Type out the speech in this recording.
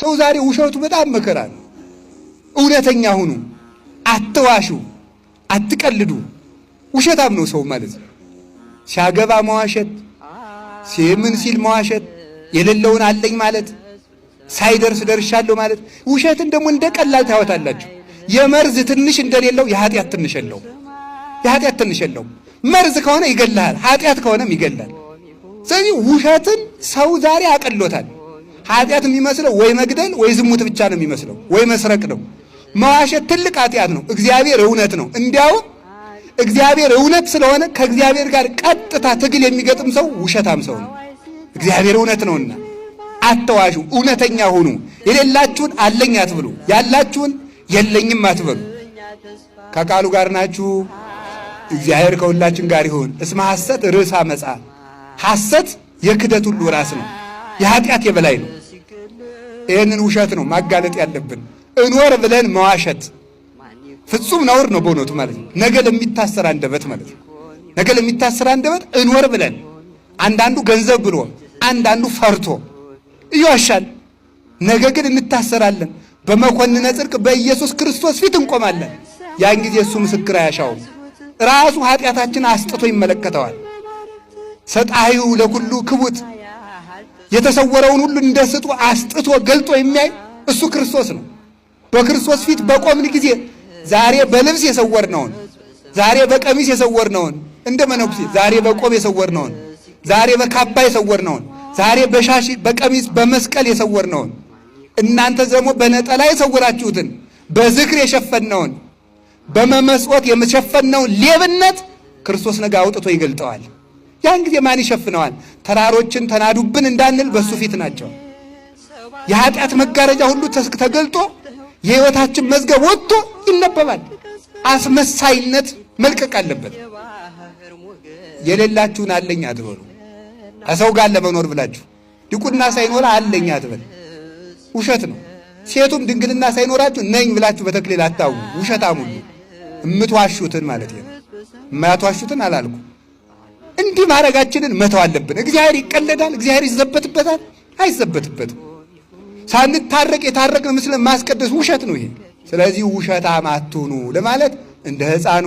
ሰው ዛሬ ውሸቱ በጣም መከራ ነው። እውነተኛ ሁኑ፣ አትዋሹ፣ አትቀልዱ። ውሸታም ነው ሰው ማለት ነው። ሲያገባ መዋሸት፣ ሲምን ሲል መዋሸት፣ የሌለውን አለኝ ማለት፣ ሳይደርስ ደርሻለሁ ማለት። ውሸትን ደግሞ እንደ ቀላል ታወታላችሁ። የመርዝ ትንሽ እንደሌለው የኃጢአት ትንሽ የለው። የኃጢአት ትንሽ የለው። መርዝ ከሆነ ይገላል፣ ኃጢአት ከሆነም ይገላል። ስለዚህ ውሸትን ሰው ዛሬ አቀሎታል። ኃጢአት የሚመስለው ወይ መግደል ወይ ዝሙት ብቻ ነው የሚመስለው፣ ወይ መስረቅ ነው። መዋሸት ትልቅ ኃጢአት ነው። እግዚአብሔር እውነት ነው። እንዲያውም እግዚአብሔር እውነት ስለሆነ ከእግዚአብሔር ጋር ቀጥታ ትግል የሚገጥም ሰው ውሸታም ሰው ነው። እግዚአብሔር እውነት ነውና አትዋሹ፣ እውነተኛ ሁኑ። የሌላችሁን አለኝ አትብሉ፣ ያላችሁን የለኝም አትበሉ። ከቃሉ ጋር ናችሁ። እግዚአብሔር ከሁላችን ጋር ይሁን። እስመ ሐሰት ርዕሰ አመፃ፣ ሐሰት የክደት ሁሉ ራስ ነው፣ የኃጢአት የበላይ ነው። ይህንን ውሸት ነው ማጋለጥ ያለብን። እኖር ብለን መዋሸት ፍጹም ነውር ነው በእውነቱ ማለት ነው። ነገ ለሚታሰር አንደበት ማለት ነው። ነገ ለሚታሰር አንደበት እኖር ብለን፣ አንዳንዱ ገንዘብ ብሎ አንዳንዱ ፈርቶ ይዋሻል። ነገ ግን እንታሰራለን። በመኮንነ ጽድቅ በኢየሱስ ክርስቶስ ፊት እንቆማለን። ያን ጊዜ እሱ ምስክር አያሻውም። ራሱ ኃጢአታችን አስጥቶ ይመለከተዋል። ሰጣዩ ለኩሉ ክቡት፣ የተሰወረውን ሁሉ እንደ ስጡ አስጥቶ ገልጦ የሚያይ እሱ ክርስቶስ ነው። በክርስቶስ ፊት በቆምን ጊዜ ዛሬ በልብስ የሰወርነውን፣ ዛሬ በቀሚስ የሰወርነውን፣ እንደ መነኩሴ ዛሬ በቆብ የሰወርነውን፣ ዛሬ በካባ የሰወርነውን፣ ዛሬ በሻሽ በቀሚስ በመስቀል የሰወርነውን፣ እናንተ ደግሞ በነጠላ የሰወራችሁትን፣ በዝክር የሸፈነውን፣ በመመስወት የሸፈነውን ሌብነት ክርስቶስ ነገ አውጥቶ ይገልጠዋል። ያን ጊዜ ማን ይሸፍነዋል? ተራሮችን ተናዱብን እንዳንል በሱ ፊት ናቸው። የኃጢአት መጋረጃ ሁሉ ተገልጦ የሕይወታችን መዝገብ ወጥቶ ይነበባል። አስመሳይነት መልቀቅ አለበት። የሌላችሁን አለኝ አትበሉ። ከሰው ጋር ለመኖር ብላችሁ ድቁና ሳይኖር አለኝ አትበል፣ ውሸት ነው። ሴቱም ድንግልና ሳይኖራችሁ ነኝ ብላችሁ በተክሊል አታውቁ። ውሸታም ሁሉ እምትዋሹትን ማለት ነው። የማያትዋሹትን አላልኩ። እንዲህ ማድረጋችንን መተው አለብን። እግዚአብሔር ይቀለዳል? እግዚአብሔር ይዘበትበታል? አይዘበትበትም። ሳንታረቅ የታረቅን ምስል ማስቀደስ ውሸት ነው ይሄ። ስለዚህ ውሸታም አትሁኑ ለማለት እንደ ሕፃኑ